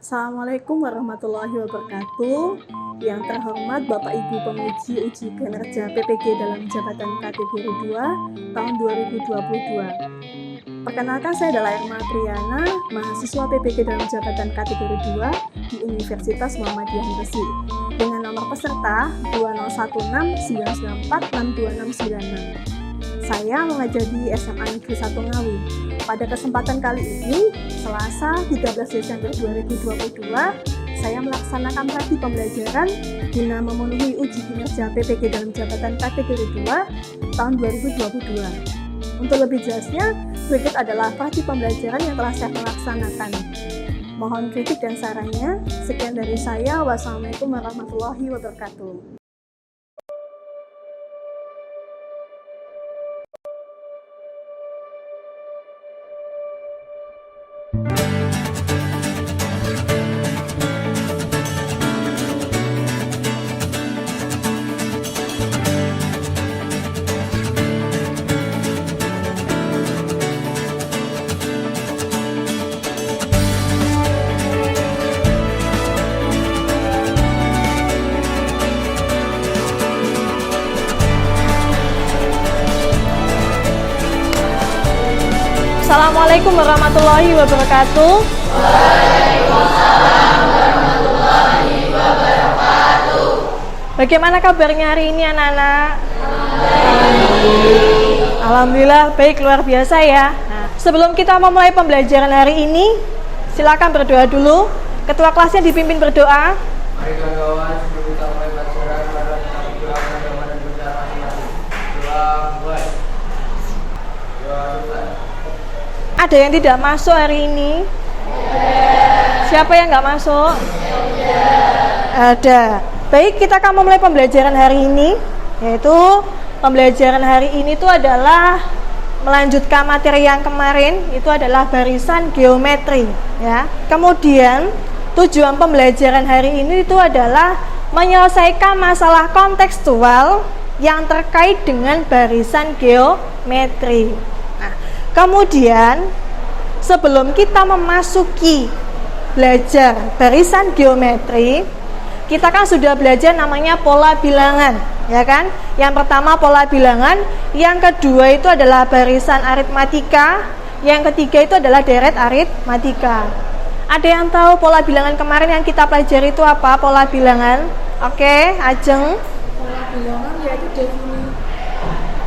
Assalamualaikum warahmatullahi wabarakatuh. Yang terhormat Bapak Ibu penguji uji kinerja PPG dalam jabatan kategori 2 tahun 2022. Perkenalkan, saya adalah Erma Triana, mahasiswa PPG dalam jabatan kategori 2 di Universitas Muhammadiyah Gresik dengan nomor peserta 201699462696. Saya mengajar di SMA Negeri 1 Ngawi. Pada kesempatan kali ini, Selasa 13 Desember 2022, saya melaksanakan praktik pembelajaran guna memenuhi uji kinerja PPG dalam jabatan kategori 2 tahun 2022. Untuk lebih jelasnya, berikut adalah praktik pembelajaran yang telah saya laksanakan. Mohon kritik dan sarannya. Sekian dari saya. Wassalamualaikum warahmatullahi wabarakatuh. Assalamualaikum warahmatullahi wabarakatuh. Waalaikumsalam warahmatullahi wabarakatuh. Bagaimana kabarnya hari ini anak-anak? Alhamdulillah baik, luar biasa ya. Sebelum kita memulai pembelajaran hari ini, silakan berdoa dulu. Ketua kelasnya dipimpin berdoa. Mari kawan-kawan, sebelum kita mulai pelajaran, mari kita berdoa dan berbicara doa. Ada yang tidak masuk hari ini? Siapa yang nggak masuk? Ada. Baik, kita akan memulai pembelajaran hari ini, yaitu pembelajaran hari ini itu adalah melanjutkan materi yang kemarin, itu adalah barisan geometri ya. Kemudian tujuan pembelajaran hari ini itu adalah menyelesaikan masalah kontekstual yang terkait dengan barisan geometri. Kemudian, sebelum kita memasuki belajar barisan geometri, kita kan sudah belajar namanya pola bilangan, ya kan? Yang pertama pola bilangan, yang kedua itu adalah barisan aritmatika, yang ketiga itu adalah deret aritmatika. Ada yang tahu pola bilangan kemarin yang kita pelajari itu apa? Pola bilangan. Oke, Ajeng. Pola bilangan yaitu definisi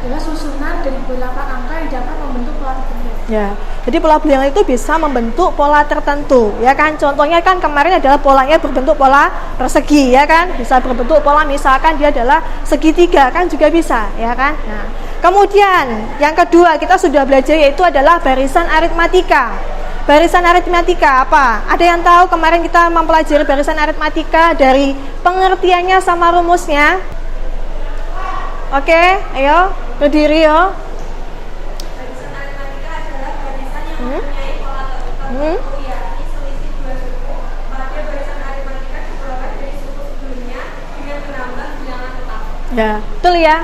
adalah susunan dari beberapa angka yang dapat membentuk pola tertentu. Ya, jadi pola bilangan itu bisa membentuk pola tertentu, ya kan? Contohnya kan kemarin adalah polanya berbentuk pola persegi, ya kan? Bisa berbentuk pola misalkan dia adalah segitiga, kan juga bisa, ya kan? Nah, kemudian yang kedua kita sudah belajar yaitu adalah barisan aritmatika. Barisan aritmatika apa? Ada yang tahu kemarin kita mempelajari barisan aritmatika dari pengertiannya sama rumusnya? Oke, ayo berdiri yo. Barisan aritmatika adalah barisan yang mempunyai pola tertentu, yakni selisih dua suku. Pada barisan aritmatika dikeluarkan dari suku sebelumnya dengan menambah bilangan tetap. Ya, betul ya.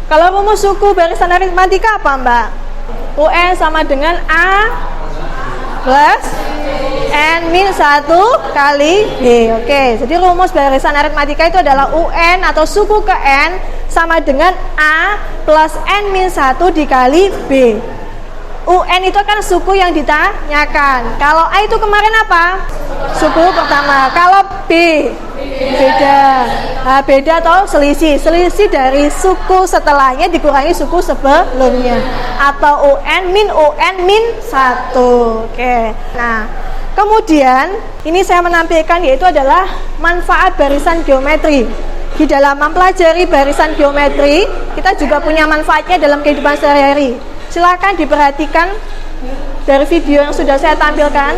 Kalau rumus suku barisan aritmatika apa, Mbak? UN sama dengan A plus N min 1 kali B. Oke, jadi rumus barisan aritmatika itu adalah UN atau suku ke N sama dengan A plus N min 1 dikali B. UN itu kan suku yang ditanyakan. Kalau A itu kemarin apa? Suku pertama. Kalau B beda. Beda atau selisih. Selisih dari suku setelahnya dikurangi suku sebelumnya. Atau UN min 1. Oke. Nah, kemudian ini saya menampilkan yaitu adalah manfaat barisan geometri. Di dalam mempelajari barisan geometri, kita juga punya manfaatnya dalam kehidupan sehari-hari. Silakan diperhatikan dari video yang sudah saya tampilkan.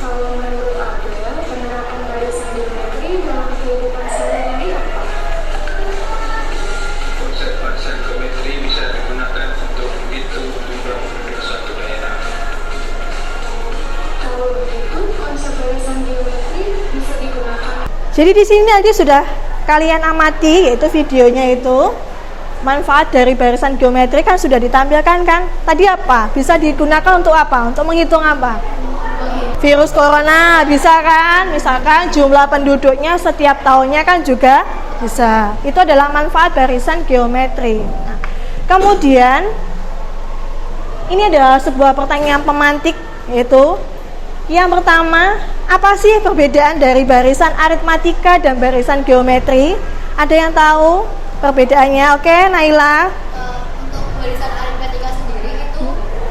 Kalau menurut Abel, penerapan barisan geometri dalam kehidupan sehari-hari apa? Konsep barisan geometri bisa digunakan untuk menghitung jumlah penduduk suatu daerah. Kalau begitu, konsep barisan geometri bisa digunakan Jadi di sini nanti sudah kalian amati, yaitu videonya itu, manfaat dari barisan geometri kan sudah ditampilkan kan. Tadi apa? Bisa digunakan untuk apa? Untuk menghitung apa? Virus corona, bisa kan? Misalkan jumlah penduduknya setiap tahunnya kan juga bisa. Itu adalah manfaat barisan geometri. Nah, kemudian ini adalah sebuah pertanyaan pemantik, yaitu yang pertama, apa sih perbedaan dari barisan aritmatika dan barisan geometri? Ada yang tahu perbedaannya? Oke, Naila. Untuk barisan aritmatika sendiri itu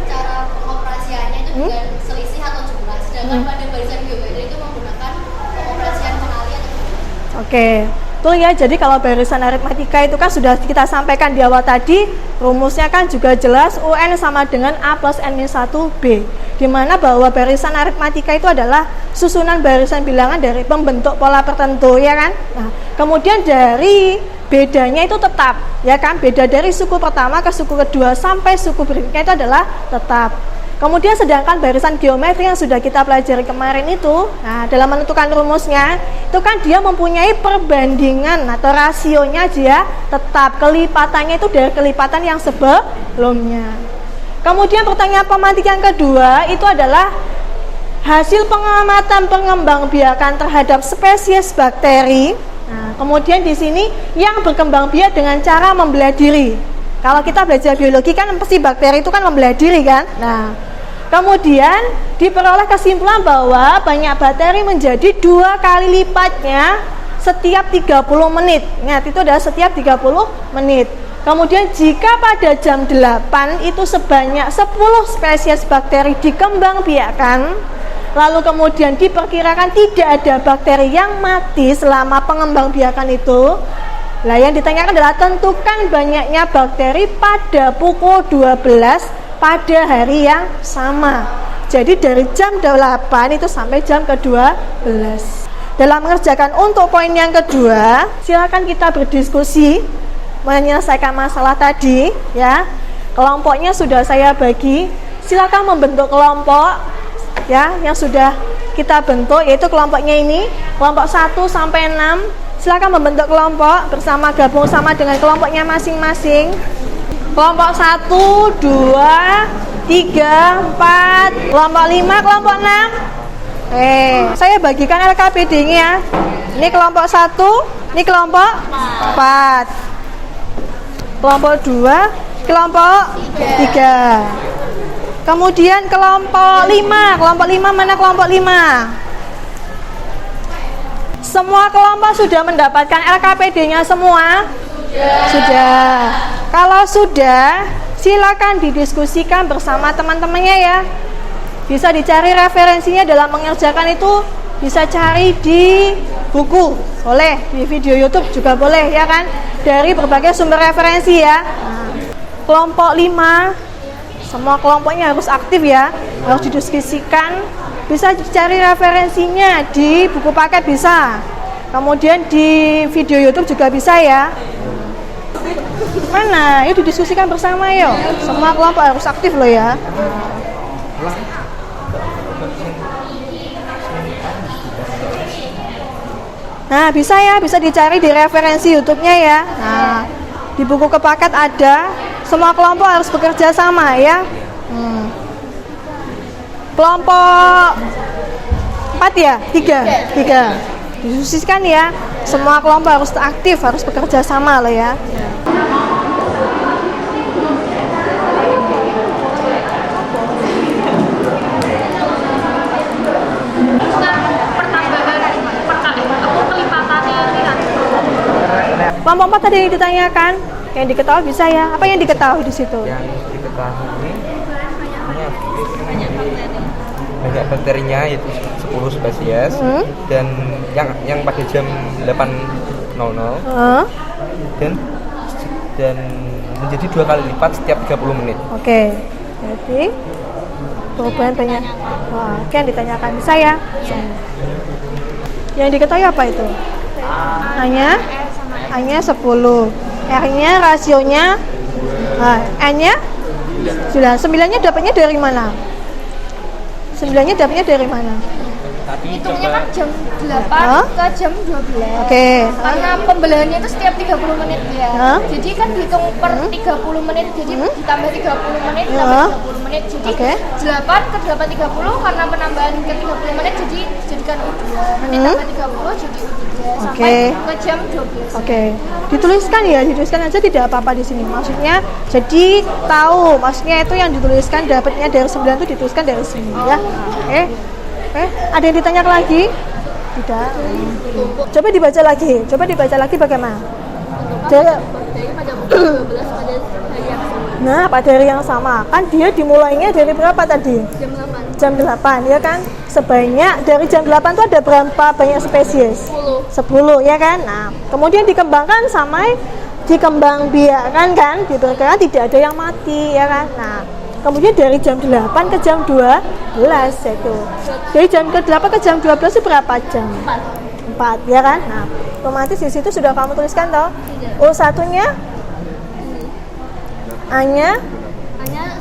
cara pengoperasiannya itu dengan selisih atau jumlah. Sedangkan pada barisan geometri itu menggunakan pengoperasian pengali atau jumlah. Oke, betul ya. Jadi kalau barisan aritmatika itu kan sudah kita sampaikan di awal tadi, rumusnya kan juga jelas, UN sama dengan A plus N-1B, di mana bahwa barisan aritmatika itu adalah susunan barisan bilangan dari pembentuk pola tertentu, ya kan? Nah, kemudian dari bedanya itu tetap, ya kan? Beda dari suku pertama ke suku kedua sampai suku berikutnya itu adalah tetap. Kemudian sedangkan barisan geometri yang sudah kita pelajari kemarin itu, nah dalam menentukan rumusnya, itu kan dia mempunyai perbandingan atau rasionya dia tetap, kelipatannya itu dari kelipatan yang sebelumnya. Kemudian pertanyaan pemantik yang kedua itu adalah hasil pengamatan pengembangbiakan terhadap spesies bakteri. Nah, kemudian di sini yang berkembang biak dengan cara membelah diri. Kalau kita belajar biologi kan pasti bakteri itu kan membelah diri kan. Nah, kemudian diperoleh kesimpulan bahwa banyak bakteri menjadi 2 kali lipatnya setiap 30 menit. Ingat, itu adalah setiap 30 menit. Kemudian jika pada jam 8 itu sebanyak 10 spesies bakteri dikembangbiakkan, lalu kemudian diperkirakan tidak ada bakteri yang mati selama pengembangbiakan itu. Nah, yang ditanyakan adalah tentukan banyaknya bakteri pada pukul 12 pada hari yang sama. Jadi dari jam 8 itu sampai jam ke-12. Dalam mengerjakan untuk poin yang kedua, silakan kita berdiskusi menyelesaikan masalah tadi, ya. Kelompoknya sudah saya bagi. Silakan membentuk kelompok, ya, yang sudah kita bentuk, yaitu kelompoknya ini, kelompok 1 sampai 6. Silakan membentuk kelompok bersama, gabung sama dengan kelompoknya masing-masing. Kelompok 1, 2, 3, 4, kelompok 5, kelompok 6. Saya bagikan LKPD-nya. Ini kelompok 1, ini kelompok 4. Kelompok 2, kelompok 3. Kemudian kelompok 5. Kelompok 5 mana kelompok 5? Semua kelompok sudah mendapatkan LKPD-nya semua? Sudah. Kalau sudah, silakan didiskusikan bersama teman-temannya ya. Bisa dicari referensinya dalam mengerjakan itu, bisa cari di buku, boleh, di video YouTube juga boleh ya kan, dari berbagai sumber referensi ya. Nah, kelompok 5, semua kelompoknya harus aktif ya, harus didiskusikan. Bisa dicari referensinya di buku paket bisa, kemudian di video YouTube juga bisa ya. Mana? Yuk didiskusikan bersama yuk. Semua kelompok harus aktif loh ya. Nah bisa ya, bisa dicari di referensi YouTube-nya ya. Nah di buku kepaket ada. Semua kelompok harus bekerja sama ya. Kelompok 4 ya? 3 didiskusikan ya. Semua kelompok harus aktif, harus bekerja sama loh ya. Kelompok 4 tadi yang ditanyakan, yang diketahui bisa ya. Apa yang diketahui di situ? Yang diketahui banyak bakterinya, yaitu 10 spesies, dan yang pada jam 8.00 dan menjadi 2 kali lipat setiap 30 menit. Oke. Jadi perubahan banyak. Wah, yang ditanyakan bisa ya. Yang diketahui apa itu? A-nya 10, R-nya rasionya, N-nya 9. 9-nya dapatnya dari mana? 9-nya dapatnya dari mana? Hitungnya kan jam 8 Hah? ke jam 12. Oke. Karena pembeliannya itu setiap 30 menit ya. Hah? Jadi kan dihitung per 30 menit. Jadi ditambah 30 menit, Hah? ditambah 30 menit. Jadi Oke. 8 ke 8.30 karena penambahan ke 30 menit jadi dijadikan U2. Nanti tambah 30 jadi U3 sampai ke jam 12. Oke, dituliskan aja tidak apa-apa di sini. Maksudnya, jadi tahu, maksudnya itu yang dituliskan dapatnya dari 9 itu dituliskan dari sini ya. Oke, ada yang ditanya lagi? Tidak. Coba dibaca lagi bagaimana? Nah, pada hari yang sama kan dia dimulainya dari berapa tadi? Jam 8 ya kan? Sebanyak dari jam 8 itu ada berapa banyak spesies? 10 ya kan? Nah, kemudian dikembangkan sampai dikembangbiakkan kan? Diperkirakan tidak ada yang mati ya kan? Nah, kemudian dari jam 8 ke jam 12 itu. Dari jam ke 8 ke jam 12 itu berapa jam? 4 ya kan? Nah, otomatis di situ sudah kamu tuliskan toh? O1-nya A-nya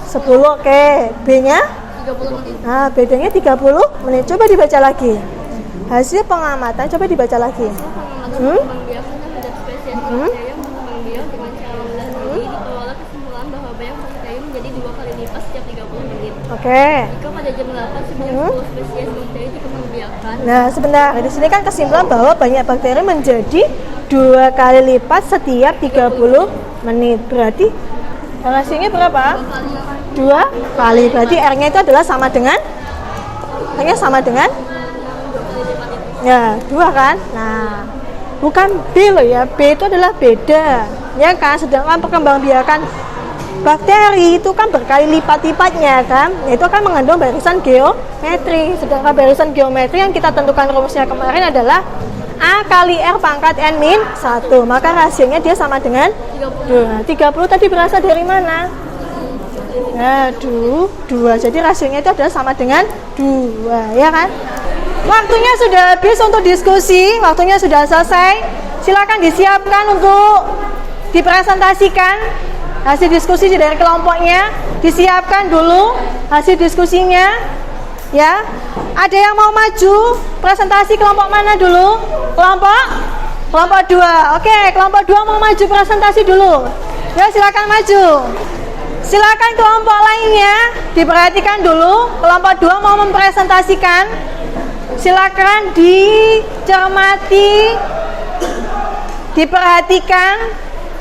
10, oke. B-nya 30 menit. nah, bedanya 30 menit. Coba dibaca lagi. Hasil pengamatan coba dibaca lagi. Pembiakan terhadap spesies bakteri yang berkembang biak dengan cara rendah ini diperoleh kesimpulan bahwa banyak bakteri menjadi 2 kali lipat setiap 30 menit. Oke. Jika pada jam 8 sebanyak 10 spesies bakteri dikembang biakan, Nah, sebentar. Di sini kan kesimpulan bahwa banyak bakteri menjadi 2 kali lipat setiap 30 menit. Berarti hasilnya berapa? 2 kali. Berarti R-nya itu adalah sama dengan R-nya sama dengan ya, 2 kan? Nah, bukan B loh ya. B itu adalah beda. Ya kan? Sedangkan perkembangbiakan bakteri itu kan berkali lipat-lipatnya kan? Itu kan mengandung barisan geometri. Sedangkan barisan geometri yang kita tentukan rumusnya kemarin adalah A kali R pangkat N min 1. Maka rasionya dia sama dengan 2. 30 tadi berasal dari mana? Nah, 2. Jadi rasionya itu adalah sama dengan 2, ya kan? Waktunya sudah habis untuk diskusi, waktunya sudah selesai. Silakan disiapkan untuk dipresentasikan hasil diskusi dari kelompoknya. Disiapkan dulu hasil diskusinya. Ya, ada yang mau maju presentasi kelompok mana dulu? Kelompok 2. Oke, kelompok 2 mau maju presentasi dulu. Ya, silakan maju. Silakan kelompok lainnya diperhatikan dulu. Kelompok 2 mau mempresentasikan. Silakan dicermati, diperhatikan.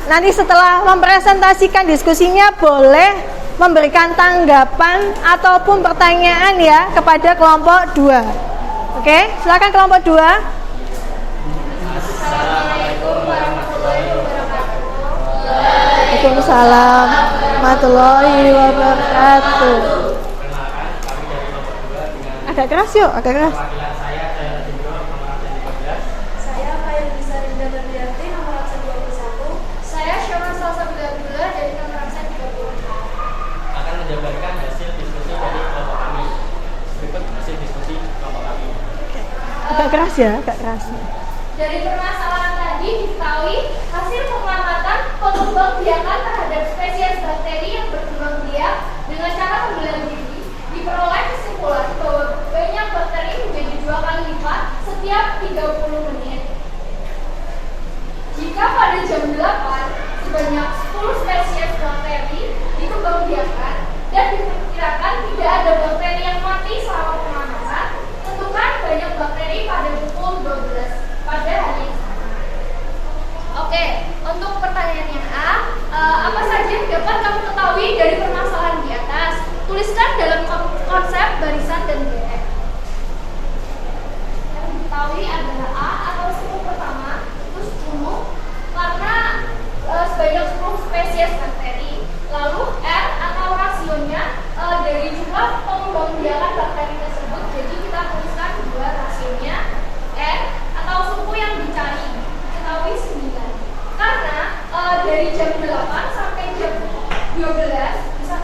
Nanti setelah mempresentasikan diskusinya boleh memberikan tanggapan ataupun pertanyaan ya kepada kelompok 2. Oke, silakan kelompok 2. Assalamualaikum warahmatullahi wabarakatuh. Waalaikumsalam warahmatullahi wabarakatuh. Agak keras yuk, agak keras. Saya Faizal Rinda Berdianti, nomor absen 21. Saya Syarah Salsabila Abdullah dari nomor absen 30. Akan menjabarkan hasil diskusi dari kelompok kami. Berikut hasil diskusi kelompok kami. Agak keras ya, agak keras. Dari permasalahan tadi diketahui hasil pengamatan pengembangbiakan terhadap spesies bakteri yang berkembang biak dengan cara pembelian diri diperoleh kesimpulan bahwa banyak bakteri menjadi 2 kali lipat setiap 30 menit. Jika pada jam 8 sebanyak 10 spesies bakteri dikembangbiakan dan diperkirakan tidak ada bakteri yang mati selama pengamatan, tentukan banyak bakteri pada pukul 12 pada hari yang sama. Oke, untuk pertanyaan yang A, apa saja yang dapat kamu ketahui dari permasalahan di atas? Tuliskan dalam konsep barisan dan GF. Yang diketahui adalah A atau suku pertama itu 10 karena sebanyak 10 spesies bakteri. Lalu R atau rasionya dari jumlah pengembangbiakan bakteri tersebut. Jadi kita tuliskan 2 rasionya. R atau suku yang dicari ketahui 9. Karena dari jam 8 sampai jam 12 bisa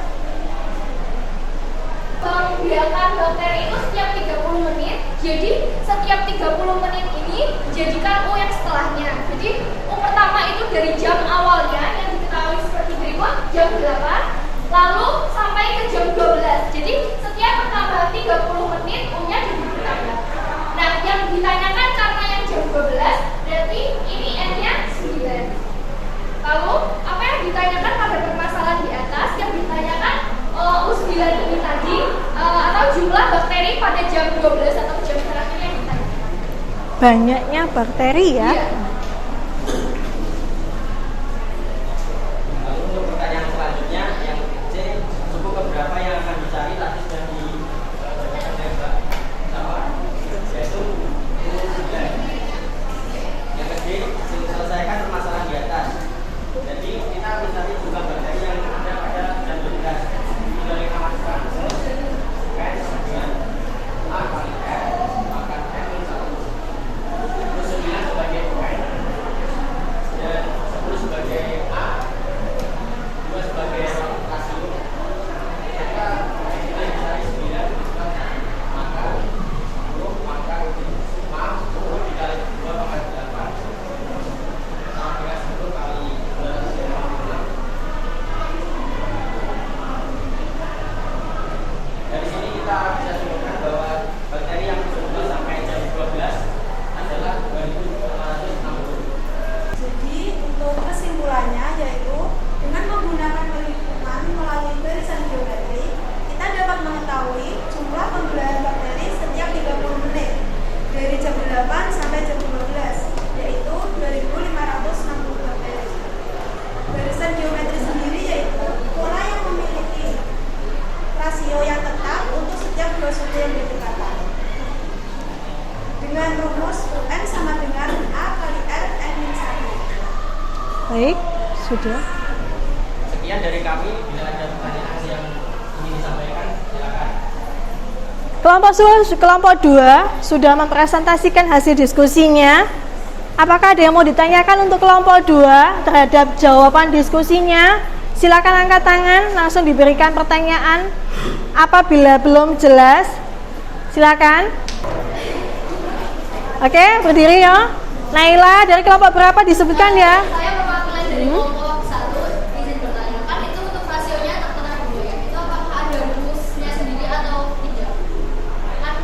pengembangbiakan bakteri itu setiap 30 menit. Jadi setiap 30 menit ini jadikan U yang setelahnya. Jadi U pertama itu dari jam awalnya yang diketahui seperti berikut, jam 8 lalu sampai ke jam 12. Jadi setiap pertambahan 30 menit U-nya jadi bertambah. yang ditanyakan karena yang jam 12, berarti ini N-nya 9. Lalu, apa yang ditanyakan pada permasalahan di atas? Yang ditanyakan U9 ini tadi, atau jumlah bakteri pada jam 12 atau jam terakhir yang ditanyakan. Banyaknya bakteri ya. Iya. Lalu untuk pertanyaan selanjutnya yang C, suku keberapa yang akan dicari tadi sudah dibacakan oleh Mbak Sama, yaitu U9. Yang D, selesaikan permasalahan di atas. Jadi kita mencari jumlah bakteri yang ada pada jam 12. Ini dari kamar depan. N dengan A kali R maka N min 1. Terus 9 sebagai UN dan 10 sebagai A, 2 sebagai rasio. Maka kita dicari 9 maka 10 maka 10 dikali 2 maka 8 sama dengan 10 kali 250. Dari sini kita bisa simpulkan bahwa bakteri yang berjumlah sampai jam 12 adalah 2.560. Jadi untuk kesimpulannya yaitu dengan menggunakan perhitungan melalui barisan geometri, kita dapat mengetahui jumlah pembelahan bakteri setiap 30 menit dari jam 8 sampai jam 12, yaitu 2.560 bakteri. Barisan geometri sendiri yaitu pola yang memiliki rasio yang tetap untuk setiap dua suku yang berdekatan. Dengan rumus UN sama dengan A kali R N-1. Baik, sudah. Sekian dari kami. Bila ada pertanyaan yang ingin disampaikan, silakan. Kelompok 2 sudah mempresentasikan hasil diskusinya. Apakah ada yang mau ditanyakan untuk kelompok 2 terhadap jawaban diskusinya? Silakan angkat tangan, langsung diberikan pertanyaan. Apabila belum jelas, silakan. Oke, berdiri ya. Naila dari kelompok berapa disebutkan ya? Saya perwakilan dari kelompok 1, izin bertanyakan itu untuk rasionya tertera dulu ya. Itu apakah ada rumusnya sendiri atau tidak? Kan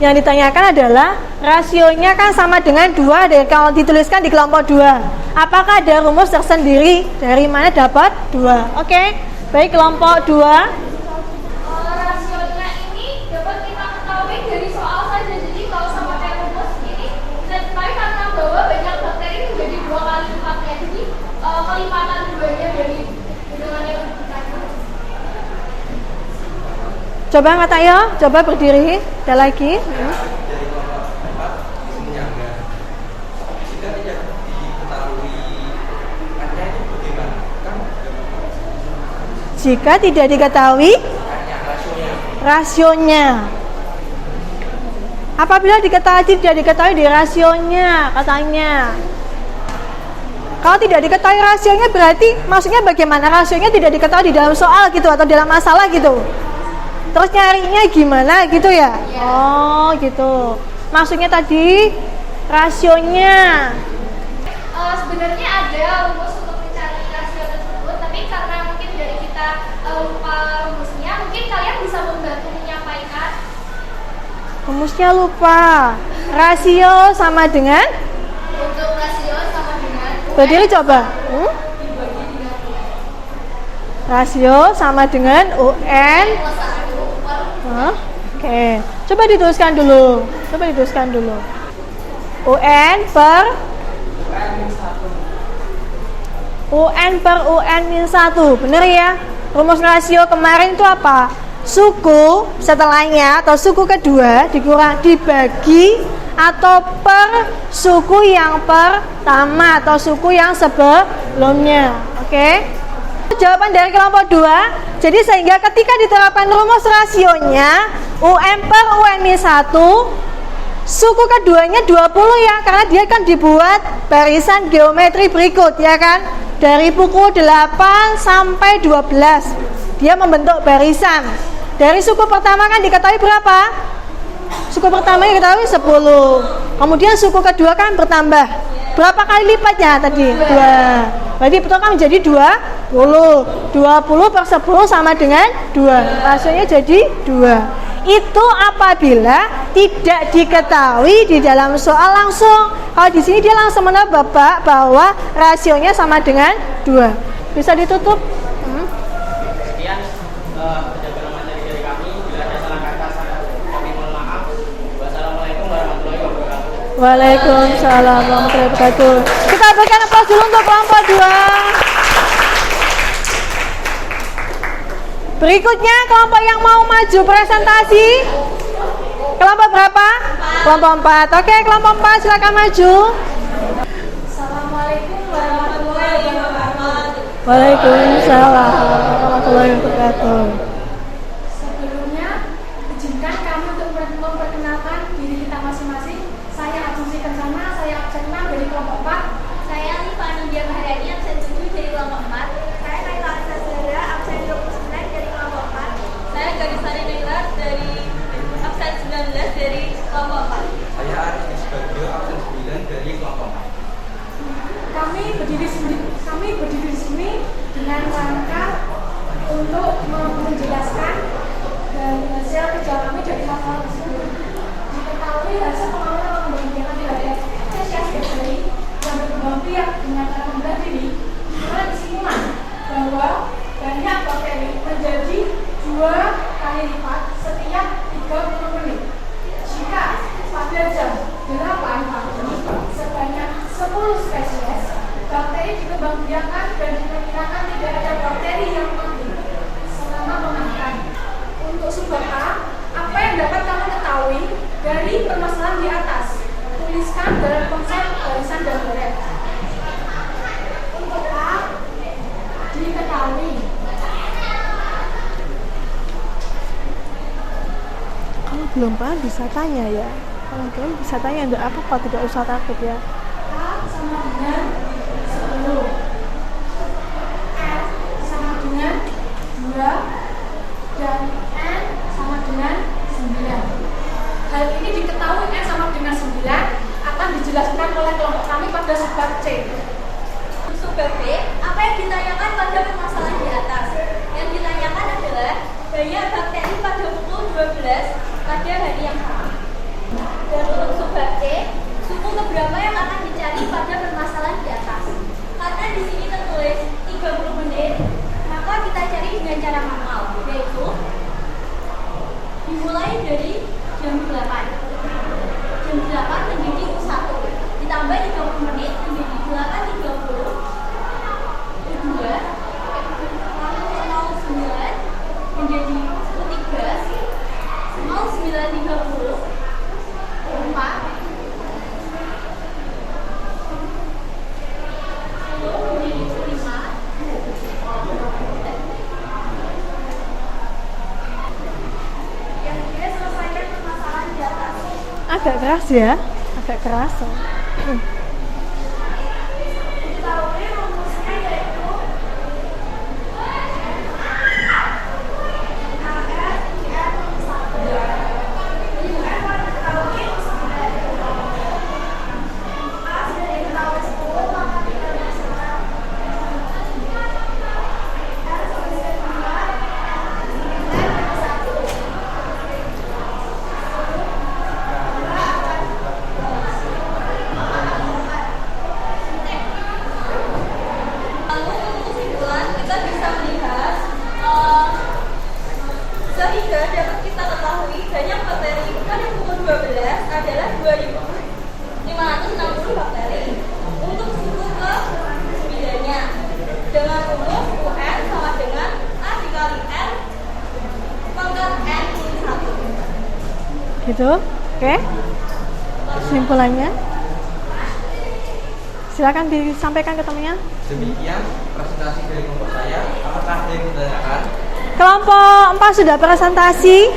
Yang ditanyakan adalah rasionya kan sama dengan 2 deh kalau dituliskan di kelompok 2. Apakah ada rumus tersendiri dari mana dapat 2? Oke. Baik, kelompok 2. rasionya ini dapat kita ketahui dari soal saja. Jadi kalau sama kayak rumus ini kita ketahui karena bahwa banyak bakteri menjadi 2 kali lipatnya. Jadi kelipatan 2-nya dari dengan yang tadi. Coba angkat ayo, coba berdiri. Ada lagi. Dari kelompok 4 di sini ada. Jika tidak diketahui N-nya itu bagaimana? Kan Jika tidak diketahui N-nya rasionya. rasionya. Apabila tidak diketahui di rasionya, katanya. Kalau tidak diketahui rasionya berarti maksudnya bagaimana? Rasionya tidak diketahui di dalam soal gitu atau dalam masalah gitu. Terus nyarinya gimana gitu ya? Oh gitu. Maksudnya tadi rasionya. Sebenarnya ada rumus untuk mencari rasio tersebut, tapi karena mungkin dari kita lupa rumusnya, mungkin kalian bisa membantu menyampaikan. Rumusnya lupa. Rasio sama dengan? Untuk rasio sama dengan Berdiri coba. dibagi 30 Rasio sama dengan UN. plus 1 per Oke. Coba dituliskan dulu. UN per UN min 1. Bener ya? Rumus rasio kemarin itu apa? Suku setelahnya atau suku kedua dibagi atau per suku yang pertama atau suku yang sebelumnya. Oke? Jawaban dari kelompok 2. Jadi sehingga ketika diterapkan rumus rasionya UN per UN min 1, suku keduanya 20 ya, karena dia kan dibuat barisan geometri berikut ya kan. Dari pukul 8 sampai 12 dia membentuk barisan. Dari suku pertama kan diketahui berapa? Suku pertama diketahui 10. Kemudian suku kedua kan bertambah. Berapa kali lipatnya tadi? 2. Berarti betul kan menjadi 20. 20 per 10 sama dengan 2. Rasionya jadi 2. Itu apabila tidak diketahui di dalam soal langsung. Kalau di sini dia langsung menebak bahwa rasionya sama dengan 2. Bisa ditutup? Sekian penjabaran materi dari kami. Bila ada salah kata, kami mohon maaf. Wassalamualaikum warahmatullahi wabarakatuh. Waalaikumsalam warahmatullahi wabarakatuh. Kita berikan aplaus dulu untuk kelompok 2. Berikutnya kelompok yang mau maju presentasi. Kelompok berapa? Kelompok 4. Oke, kelompok 4 silakan maju. Assalamualaikum warahmatullahi wabarakatuh. Waalaikumsalam warahmatullahi wabarakatuh. Sebelumnya, izinkan kami untuk memperkenalkan diri kita masing-masing. Saya Ajusi Kencana, saya absen 6 dari kelompok 4. Saya Liva Nindya Maharani, absen 7 dari kelompok 4. Saya Naila Azhara, absen 29 dari kelompok 4. Saya Garisari Naila dari absen 19 dari kelompok 4. Saya Aris Isbagio, absen 9 dari kelompok 4. Kami berdiri di sini dengan rangka untuk menjelaskan dari hasil kerja kami dari masalah tersebut. Diketahui hasil pengawasan pembandingan terhadap tes dari yang berkembang biak dengan cara membuat diri mulai kesimpulan bahwa banyak bakteri menjadi 2 kali lipat setiap 30 menit. Jika pada jam 8 pagi sebanyak 10 spesies bakteri dikembangbiakkan dan diperkirakan tidak ada bakteri yang mati selama memakan. Untuk sumber A, apa yang dapat kamu ketahui dari permasalahan di atas? Tuliskan dalam konsep barisan dan baret. Untuk A, diketahui. Kamu belum paham bisa tanya ya. Kalau belum bisa tanya enggak apa-apa, tidak usah takut ya. A sama dengan 10, F sama dengan 2, dan N sama dengan 9. Hal ini diketahui N sama dengan 9 akan dijelaskan oleh kelompok kami pada subbab C. Subbab B, apa yang ditanyakan pada permasalahan di atas? Yang ditanyakan adalah banyak bakteri pada pukul 12 pada hari yang sama. Dan untuk subbab C, suku keberapa yang akan dicari pada permasalahan di atas? Karena di sini tertulis 30 menit, maka kita cari dengan cara manual, yaitu dimulai dari jam 8. Jam 8 menjadi U1, ditambah 30 menit menjadi 8.30. Kedua, 09 menjadi U3, 09.30. 4 Agak keras ya, agak keras. Diketahui rumusnya yaitu sehingga dapat kita ketahui banyak bakteri pada pukul 12 adalah 2.560 bakteri. Untuk suku ke-9-nya dengan rumus UN sama dengan A dikali N pangkat N min 1. Gitu, oke? Kesimpulannya silakan disampaikan ke temannya. Demikian presentasi dari kelompok saya. Apakah ada yang ditanyakan? Kelompok 4 sudah presentasi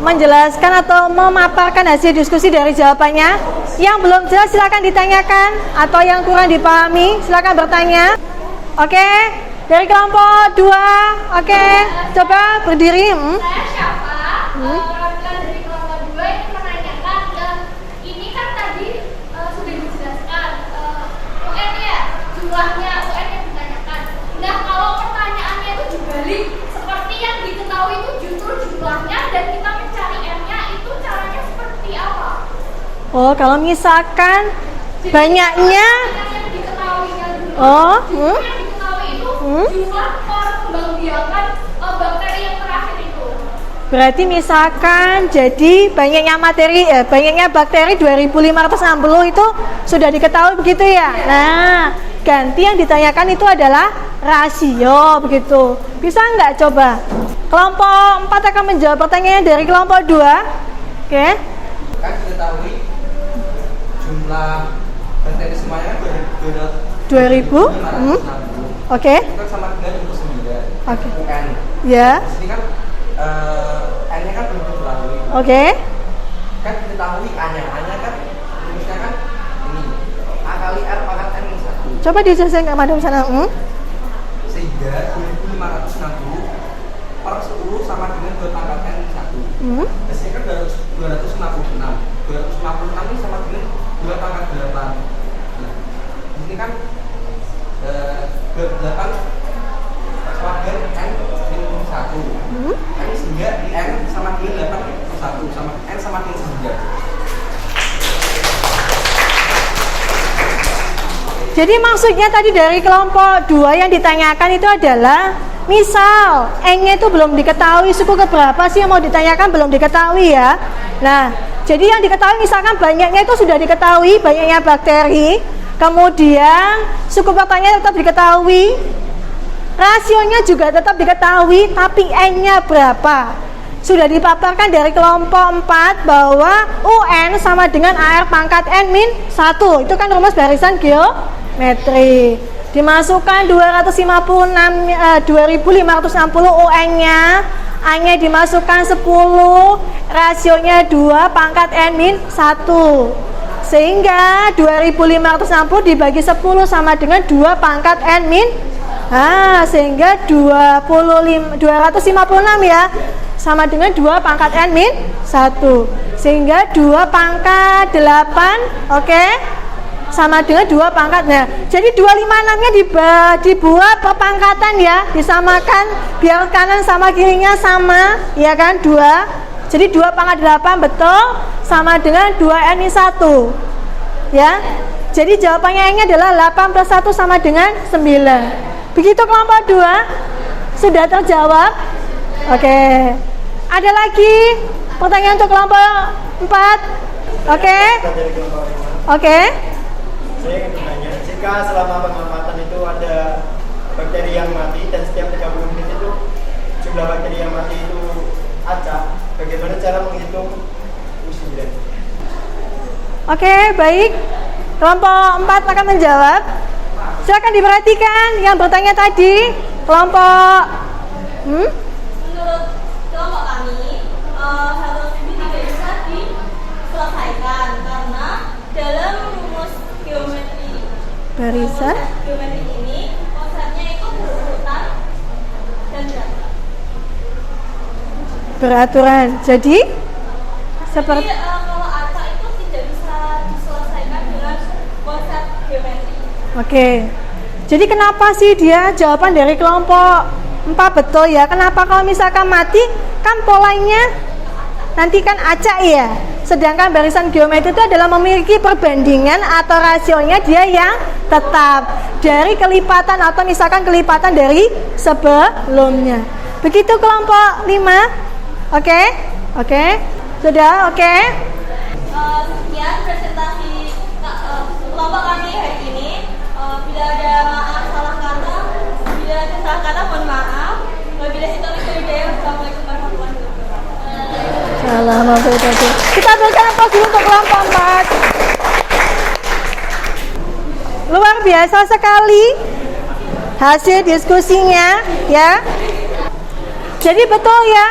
menjelaskan atau memaparkan hasil diskusi dari jawabannya. Yang belum jelas silakan ditanyakan, atau yang kurang dipahami silakan bertanya. Oke, dari kelompok 2. Oke, coba berdiri. Saya siapa? Perwakilan dari kelompok 2 ini menanyakan, ini kan tadi sudah dijelaskan UN ya, jumlahnya UN yang ditanyakan. Nah, kalau pertanyaannya itu dibalik, seperti yang diketahui itu justru jumlahnya dan Oh, kalau misalkan banyaknya yang diketahuinya dulu. oh, Yang diketahui itu jumlah perkembangbiakan bakteri yang terakhir itu. berarti misalkan jadi banyaknya bakteri 2560 itu sudah diketahui begitu ya. Nah, ganti yang ditanyakan itu adalah rasio begitu. Bisa nggak coba? Kelompok 4 akan menjawab pertanyaan dari kelompok 2. Oke. Kan diketahui jumlah bakteri semuanya kan 2000. 2560. Oke. Itu kan sama dengan 29. Oke. UN. Ya. Di sini kan N-nya kan belum diketahui. Oke. Kan diketahui A-nya kan rumusnya kan ini A kali R pangkat N minus 1. Coba dijelaskan ke madam sana. Sehingga 2560 per 10 sama dengan 2 pangkat N minus 1. Hasilnya kan 256. 256 ini sama dengan 2 pangkat 8. Nah, di sini kan 8 sebagian N minus 1. N sehingga N sama dengan 8 plus 1 sama N sama dengan 9. Jadi maksudnya tadi dari kelompok 2 yang ditanyakan itu adalah misal N-nya itu belum diketahui suku keberapa sih yang mau ditanyakan belum diketahui ya. Nah, jadi yang diketahui misalkan banyaknya itu sudah diketahui, banyaknya bakteri, kemudian suku pertanyaan tetap diketahui, rasionya juga tetap diketahui, tapi N-nya berapa? Sudah dipaparkan dari kelompok 4 bahwa UN sama dengan AR pangkat N min 1. Itu kan rumus barisan geometri. Dimasukkan 2560 UN-nya, A-nya dimasukkan 10, rasionya 2 pangkat N min 1. Sehingga 2560 dibagi 10 sama dengan 2 pangkat N min. Sehingga 256 ya sama dengan 2 pangkat N min 1. Sehingga 2 pangkat 8 oke, sama dengan 2 pangkat. Nah, jadi 256-nya dibuat perpangkatan ya, disamakan biar kanan sama kirinya sama, ya kan, 2. Jadi 2 pangkat 8 betul sama dengan 2N min 1. Ya. Jadi jawabannya N-nya adalah 8 plus 1 sama dengan 9. Begitu kelompok 2 sudah terjawab. Oke. Ada lagi pertanyaan untuk kelompok 4? Oke. Oke. Saya ingin bertanya, jika selama pengamatan itu ada bakteri yang mati dan setiap 30 menit itu jumlah bakteri yang mati itu acak, bagaimana cara menghitung U9? Oke, baik. Kelompok 4 akan menjawab. Silakan diperhatikan yang bertanya tadi. Kelompok Menurut kelompok kami, harus ini tidak bisa diselesaikan karena dalam rumus geometri barisan geometri ini konsepnya itu berurutan dan beraturan. beraturan. Jadi seperti Jadi kalau acak itu tidak bisa diselesaikan dengan konsep geometri. Oke. Jadi kenapa sih dia jawaban dari kelompok 4 betul ya? Kenapa kalau misalkan mati kan polanya nanti kan acak ya. Sedangkan barisan geometri itu adalah memiliki perbandingan atau rasionya dia yang tetap dari kelipatan atau misalkan kelipatan dari sebelumnya. Begitu kelompok 5. Oke? Oke. Sudah? Oke. Sekian presentasi kelompok kami hari ini. Bila ada salah kata, mohon maaf. Wabillahi taufiq wal hidayah. Wassalamualaikum warahmatullahi wabarakatuh. Salam wabarakatuh. Kita berikan aplaus dulu untuk kelompok 4. Luar biasa sekali hasil diskusinya ya. Jadi betul ya,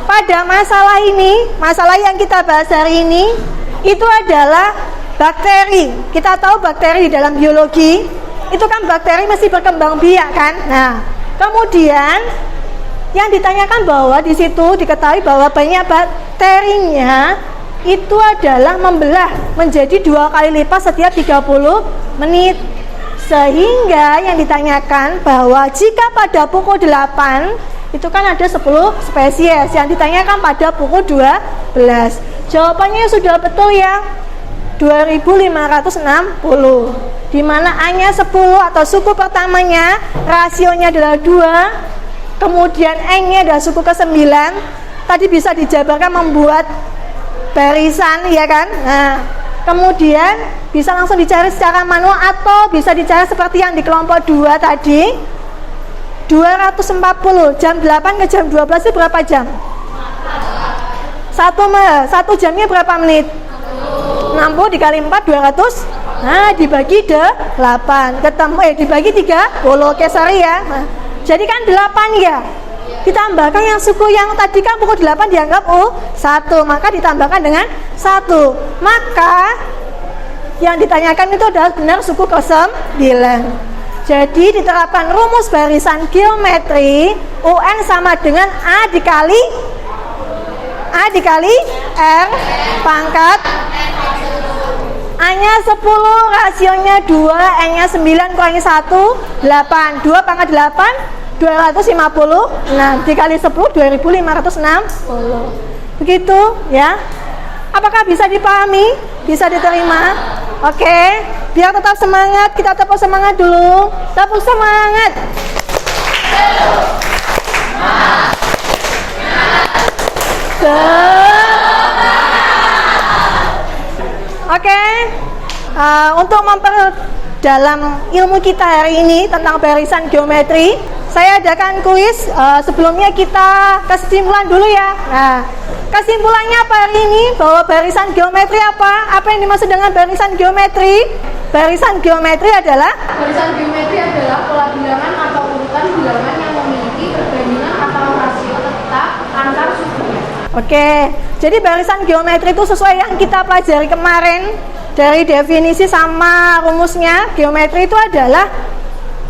pada masalah ini, masalah yang kita bahas hari ini itu adalah bakteri. Kita tahu bakteri di dalam biologi itu kan bakteri mesti berkembang biak kan. Nah, kemudian yang ditanyakan bahwa di situ diketahui bahwa banyak bakterinya itu adalah membelah menjadi 2 kali lipat setiap 30 menit. Sehingga yang ditanyakan bahwa jika pada pukul 8 itu kan ada 10 spesies, yang ditanyakan pada pukul 12. Jawabannya sudah betul ya. 2560, di mana A-nya 10 atau suku pertamanya rasionya adalah 2, kemudian N-nya adalah suku ke-9. Tadi bisa dijabarkan membuat barisan, ya kan? Nah, kemudian bisa langsung dicari secara manual atau bisa dicari seperti yang di kelompok 2 tadi. 240 jam 8 ke jam 12 itu berapa jam? 1 jamnya berapa menit? 60 dikali 4 200. Nah, dibagi 8 ketemu dibagi 30. Oke, sorry ya. Nah, jadi kan 8 ya. Ditambahkan yang suku yang tadi kan pukul 8 dianggap 1, maka ditambahkan dengan 1. Maka yang ditanyakan itu adalah benar suku ke-9. Jadi diterapkan rumus barisan geometri, UN sama dengan A dikali R pangkat A-nya 10, rasionya 2, N-nya 9 kurangi 1, 8. 2 pangkat 8, 250. Nah, dikali 10, 2560. Begitu ya. Apakah bisa dipahami? Bisa diterima? Oke, biar tetap semangat, kita tepuk semangat dulu. Tepuk semangat. Oke, untuk memperdalam ilmu kita hari ini tentang barisan geometri, saya adakan kuis. Sebelumnya kita kesimpulan dulu ya. Nah, kesimpulannya apa hari ini? Bahwa barisan geometri apa? Apa yang dimaksud dengan barisan geometri? Barisan geometri adalah pola bilangan atau urutan bilangan yang memiliki perbandingan atau rasio tetap antar sukunya. Oke, jadi barisan geometri itu sesuai yang kita pelajari kemarin dari definisi sama rumusnya. Geometri itu adalah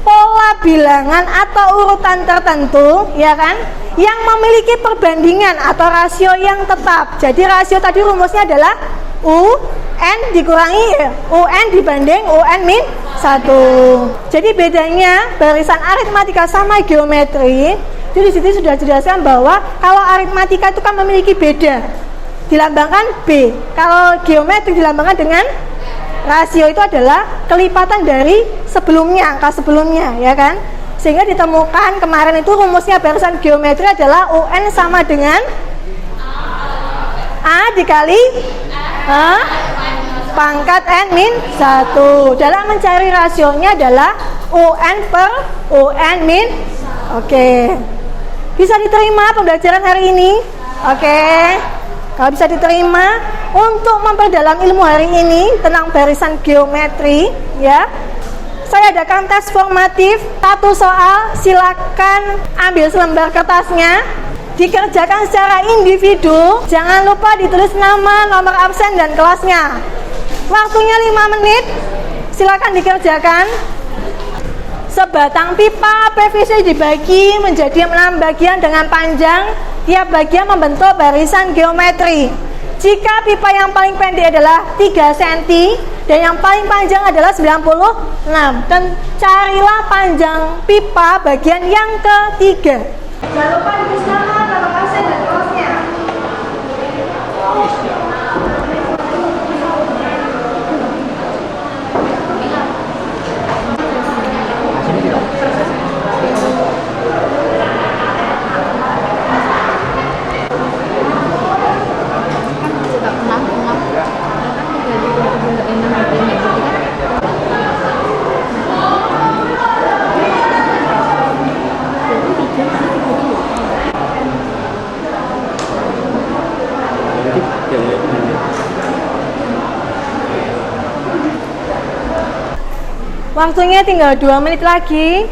pola bilangan atau urutan tertentu, ya kan, yang memiliki perbandingan atau rasio yang tetap. Jadi rasio tadi rumusnya adalah UN dikurangi UN dibanding UN min 1. Jadi bedanya barisan aritmatika sama geometri, itu di situ sudah dijelaskan bahwa kalau aritmatika itu kan memiliki beda, dilambangkan B. Kalau geometri dilambangkan dengan rasio, itu adalah kelipatan dari sebelumnya, angka sebelumnya, ya kan? Sehingga ditemukan kemarin itu rumusnya barisan geometri adalah UN sama dengan A dikali pangkat N min 1. Dalam mencari rasionya adalah UN per UN min. Oke. Bisa diterima pembelajaran hari ini? Oke. Kalau bisa diterima, untuk memperdalam ilmu hari ini tentang barisan geometri, ya, saya adakan tes formatif 1 soal. Silakan ambil selembar kertasnya, dikerjakan secara individu. Jangan lupa ditulis nama, nomor absen, dan kelasnya. Waktunya 5 menit. Silakan dikerjakan. Sebatang pipa PVC dibagi menjadi 6 bagian dengan panjang. Tiap bagian membentuk barisan geometri. Jika pipa yang paling pendek adalah 3 cm dan yang paling panjang adalah 96, dan carilah panjang pipa bagian yang ketiga. Jangan lupa ditulis nama, nomor absen, dan kelasnya. Waktunya tinggal 2 menit lagi.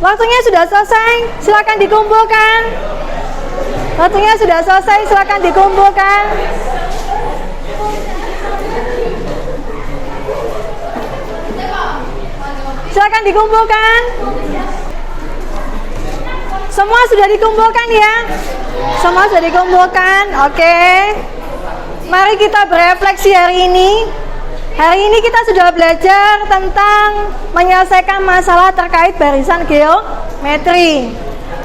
Waktunya sudah selesai, silakan dikumpulkan. Waktunya sudah selesai, silakan dikumpulkan. Silakan dikumpulkan. Semua sudah dikumpulkan ya? Semua sudah dikumpulkan. Oke. Mari kita berefleksi hari ini. Hari ini kita sudah belajar tentang menyelesaikan masalah terkait barisan geometri.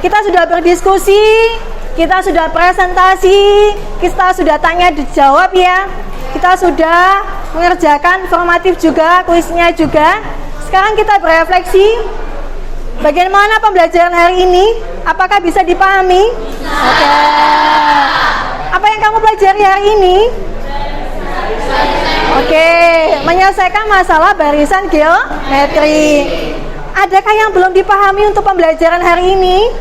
Kita sudah berdiskusi, kita sudah presentasi, kita sudah tanya dijawab ya. kita sudah mengerjakan formatif juga, kuisnya juga. Sekarang kita berefleksi, bagaimana pembelajaran hari ini? Apakah bisa dipahami? Oke. Apa yang kamu pelajari hari ini? Oke, menyelesaikan masalah barisan geometri. Adakah yang belum dipahami untuk pembelajaran hari ini?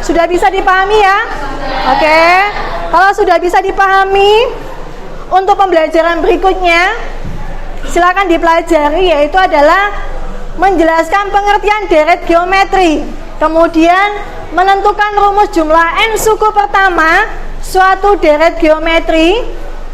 Sudah bisa dipahami ya? Oke. Kalau sudah bisa dipahami, untuk pembelajaran berikutnya silakan dipelajari, yaitu adalah menjelaskan pengertian deret geometri, kemudian menentukan rumus jumlah n suku pertama suatu deret geometri,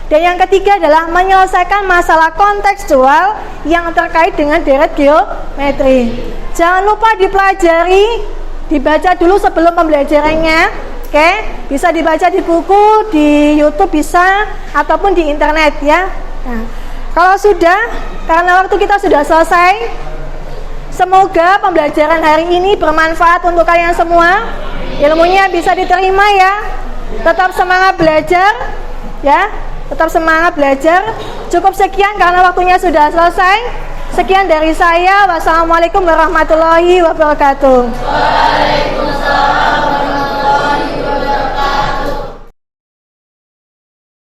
dan yang ketiga adalah menyelesaikan masalah kontekstual yang terkait dengan deret geometri. Jangan lupa dipelajari, dibaca dulu sebelum pembelajarannya. Oke, bisa dibaca di buku, di YouTube bisa, ataupun di internet ya. Nah, kalau sudah, karena waktu kita sudah selesai, semoga pembelajaran hari ini bermanfaat untuk kalian semua. Ilmunya bisa diterima ya. Tetap semangat belajar ya. Tetap semangat belajar. Cukup sekian karena waktunya sudah selesai. Sekian dari saya. Wassalamualaikum warahmatullahi wabarakatuh.